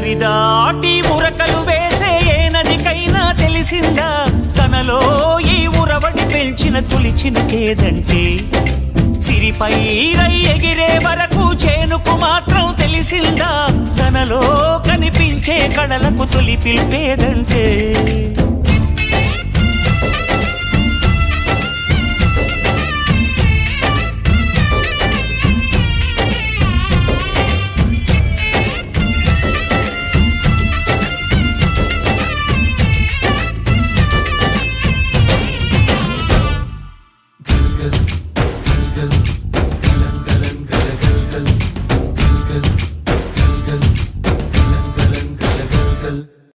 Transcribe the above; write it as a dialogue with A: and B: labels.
A: నది దాటి ఉరకలు వేసే ఏ నదికైనా తెలిసిందా తనలో ఈ ఉరవడి పెంచిన తొలిచిన కేదంటే సిరిపై రై ఎగిరే వరకు చేనుకు మాత్రం తెలిసిందా తనలో కనిపించే కళలకు తొలి పిలిపేదంటే